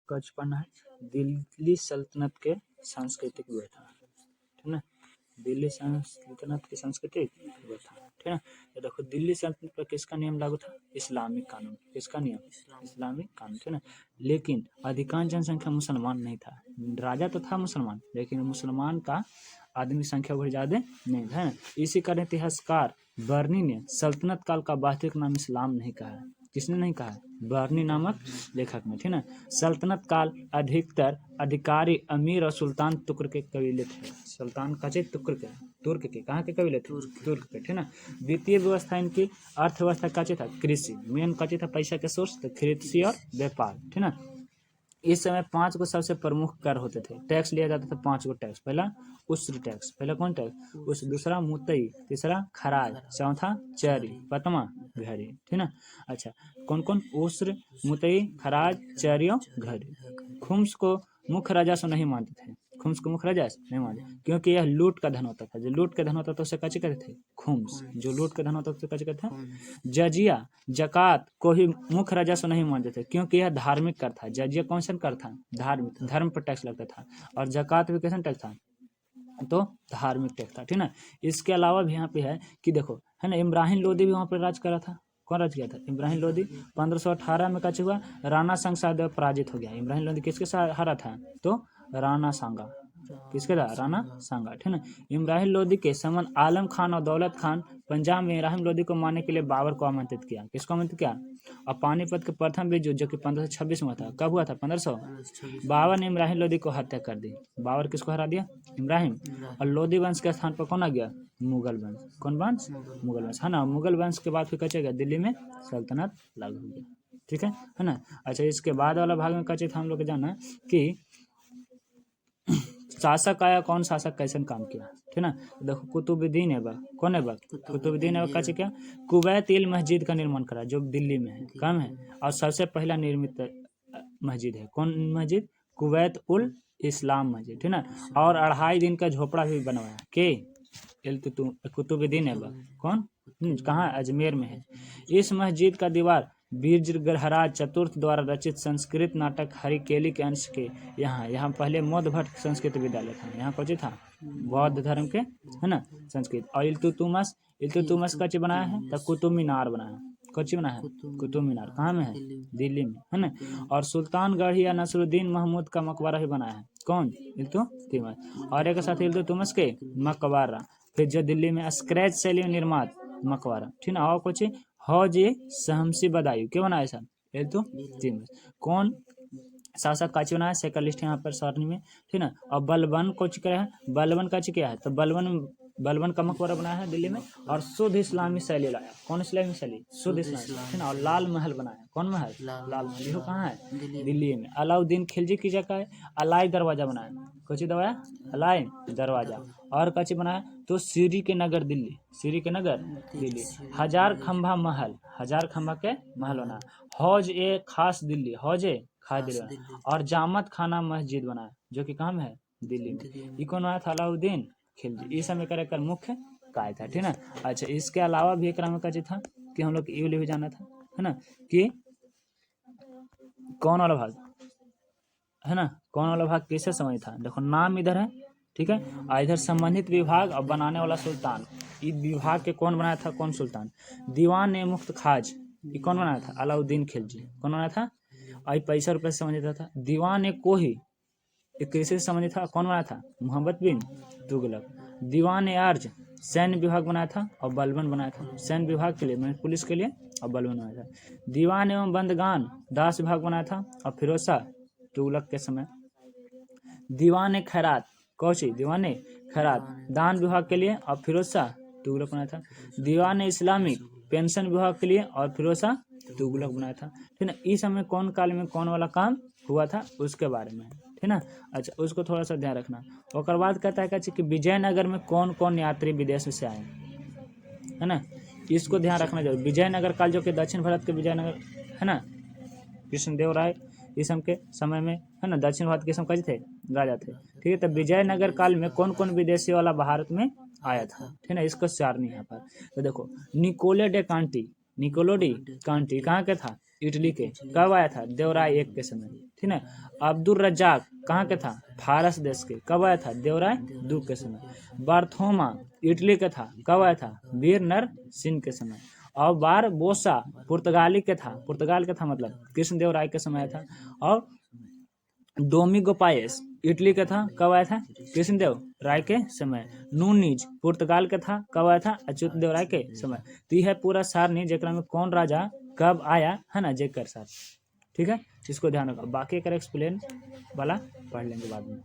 कुछ पढ़ना है, दिल्ली सल्तनत के सांस्कृतिक व्यवस्था, ठीक ना, दिल्ली सल्तनत की सांस्कृतिक व्यवस्था, ठीक है। तो देखो दिल्ली सल्तनत पर किसका नियम लागू था? इस्लामिक कानून। किसका नियम? इस्लामिक कानून, ठीक है। लेकिन अधिकांश जनसंख्या मुसलमान नहीं था, राजा तो था मुसलमान, लेकिन मुसलमान का आदमी संख्या बहुत ज़्यादा नहीं था, है ना। इसी कारण इतिहासकार बर्नी ने सल्तनत काल का वास्तविक नाम इस्लाम नहीं कहा है। किसने नहीं कहा है? बर्नी नामक लेखक ने, ठीक ना। सल्तनत काल अधिकतर अधिकारी अमीर और सुल्तान तुर्क के कबीले थे। सुल्तान कचे तुर्क के कहाँ के कबीले थे? तुर्क के, ठीक ना। द्वितीय व्यवस्था इनकी अर्थव्यवस्था कचे था? कृषि। मेन कचे था पैसा के सोर्स, तो कृषि और व्यापार, ठीक ना। इस समय 5 को सबसे प्रमुख कर होते थे, टैक्स लिया जाता था 5 को टैक्स। पहला उस्र टैक्स, पहला कौन टैक्स? उस, दूसरा मुतई, तीसरा खराज, चौथा चरी, पतमा घड़ी, ठीक ना। अच्छा, कौन कौन? उस्र, मुतई, खराज, चरी और घड़ी। खुम्स को मुख्य राजस्व नहीं मानते थे, खुम्स को मुख्य राजस्व नहीं मानते, क्योंकि यह लूट का धन होता था। जो लूट का धन होता था उसे कचे कहते थे? खुम्स। जो लूट का धन होता था उसे कचे कहते थे? जजिया जकात को ही मुख्य राजस्व नहीं मानते थे, क्योंकि यह धार्मिक कर था। जजिया कौन सा कर था? धार्मिक, धर्म पर टैक्स लगता था। और जकात भी कैसा टैक्स था? तो धार्मिक टैक्स था, ठीक ना। इसके अलावा भी यहाँ पे है कि देखो, है ना, इब्राहिम लोदी भी वहाँ पर राज करा था। कौन राज किया था? इब्राहिम लोदी। 1518 में कच हुआ, राणा सांगा सहदेव पराजित हो गया। इब्राहिम लोदी किसके साथ हारा था? तो राणा सांगा। किसके था? राणा सांगा, ठीक ना। इब्राहिम लोदी के समन आलम खान और दौलत खान पंजाब में इब्राहिम लोदी को मारने के लिए बाबर को आमंत्रित किया। किसको आमंत्रित किया? और पानीपत के प्रथम युद्ध जो कि 1526 में था, कब हुआ था? 1500। बाबर ने इब्राहिम लोदी को हत्या कर दी। बाबर किसको हरा दिया? इब्राहिम। और लोदी वंश के स्थान पर कौन आ गया? मुगल वंश। कौन वंश? मुगल वंश, है ना। मुगल वंश के बाद फिर कचे गया, दिल्ली में सल्तनत लागू हो गया, ठीक है ना। अच्छा, इसके बाद वाला भाग में कचे था हम लोग जाना कि शासक आया, कौन शासक कैसे काम किया, ठीक ना। देखो कुतुबुद्दीन ऐबक, कौन ऐबक? कुतुबुद्दीन ऐबक का क्या? कुवैत इल मस्जिद का निर्माण करा, जो दिल्ली में है, कम है, और सबसे पहला निर्मित मस्जिद है। कौन मस्जिद? कुवैत उल इस्लाम मस्जिद, ठीक ना। और 2.5 दिन का झोपड़ा भी बनवाया के कुतुबुद्दीन ऐबक। कौन? कहाँ? अजमेर में है। इस मस्जिद का दीवार बीरजगढ़राज चतुर्थ द्वारा रचित संस्कृत नाटक हरिकेली के अंश के यहाँ पहले मौर्य भट्ट संस्कृत विद्यालय था। यहाँ कौन था? बौद्ध धर्म के, है ना, संस्कृत। और इल्तुतमिश का चीज बनाया है, तब कुतुब मीनार बनाया है। कौन बनाया है? कुतुब मीनार। कहाँ में है? दिल्ली में, है ना। और सुल्तानगढ़ या नसरुद्दीन महमूद का मकबरा भी बनाया है। कौन? इल्तुतमिश। और एक साथ इल्तुतमिश के मकबरा, फिर जो दिल्ली में स्क्रैच शैली में निर्मित मकबरा, ठीक ना। और कुछ हौज शहमसी बदायूं, क्या बनाया सर? इल्तुतमिश। कौन शासक काची बनाया? सेकंड लिस्ट यहाँ पर सारणी में, ठीक ना। और बलबन को क्या है? बलबन का क्या है? तो बलबन का मकबरा बनाया है दिल्ली में, और शुद्ध इस्लामी शैली लाया। कौन इस्लामी शैली? शुद्ध इस्लामी, ठीक ना। और लाल महल बनाया। कौन महल? लाल महल। ये कहाँ है? दिल्ली में। अलाउद्दीन खिलजी की जगह है अलाई दरवाजा बनाया। कौन दरवाजा? अलाई दरवाजा। और कची बनाया? तो सीरी के नगर दिल्ली, सीरी के नगर दिल्ली। 1000 खंभा महल, 1000 खंभा के महल बना। हौज ए खास दिल्ली, हौज ए खास दिल्ली बना। और जामत खाना मस्जिद बनाया, जो कि कहाँ में है? दिल्ली में। ये कौन आया था? अलाउद्दीन खिलजी। इस समय कर मुख्य काय था, ठीक ना। अच्छा, इसके अलावा भी एक का चीज था कि हम लोग को भी जाना था, है ना, कि कौन वाला भाग, है ना, कौन वाला भाग कैसे समझ था। देखो नाम इधर है, ठीक है, और इधर संबंधित विभाग और बनाने वाला सुल्तान। इस विभाग के कौन बनाया था? कौन सुल्तान? दीवान ए मुफ्त खाज, ये कौन बनाया था? अलाउद्दीन खिलजी। कौन बनाया था? और पैसा रुपये से समझता था। दीवान ए कोही, एक कैसे समझ था? कौन बनाया था? मोहम्मद बिन तुगलक। दीवान ए अर्ज, सैन्य विभाग बनाया था और बलबन बनाया था। सैन्य विभाग के लिए, मैंने पुलिस के लिए, और बलबन बनाया था। दीवान एवं बंदगान, दास विभाग बनाया था और फिरोज शाह तुगलक के समय। दीवान ए खैरात, कौशी दीवान ए खैरात, दान विभाग के लिए, और फिरोज शाह तुगलक बनाया था। दीवान ए इस्लामिक, पेंशन विभाग के लिए, और फिरोज शाह तुगलक बनाया था, ठीक ना। इस समय कौन काल में कौन वाला काम हुआ था उसके बारे में, ठीक ना। अच्छा, उसको थोड़ा सा ध्यान रखना। और बाद कहता है कि विजयनगर में कौन कौन यात्री विदेश से आए, है ना, इसको ध्यान रखना जरूर। विजयनगर काल जो कि दक्षिण भारत के विजयनगर, है ना, कृष्णदेव राय इस के समय में, है ना, दक्षिण भारत के समय थे राजा थे, ठीक है। तो विजयनगर काल में कौन कौन विदेशी वाला भारत में आया था, ठीक है। इसको सारणी यहाँ पर तो देखो, निकोलो डे कांटी कहाँ के था? इटली के, कब आया था? देवराय एक के समय, ठीक है। अब्दुल रज्जाक कहाँ के था? फारस देश के, कब आया था? देवराय दो के समय। बार्थोमा इटली का था, कब आया था? वीर नर सिंह के समय। और बारबोसा पुर्तगाली के था, पुर्तगाल का था मतलब कृष्णदेव राय के समय था। और डोमिगो पायस इटली का था, कब आया था? कृष्णदेव राय के समय। नूनीज पुर्तगाल का था, कब आया था? अच्युत देव राय के समय। तो यह है पूरा सारणी जेकरा में कौन राजा कब आया है ना, जेकर साथ, ठीक है। इसको ध्यान रखो, बाकी अगर एक्सप्लेन वाला पढ़ लेंगे बाद में।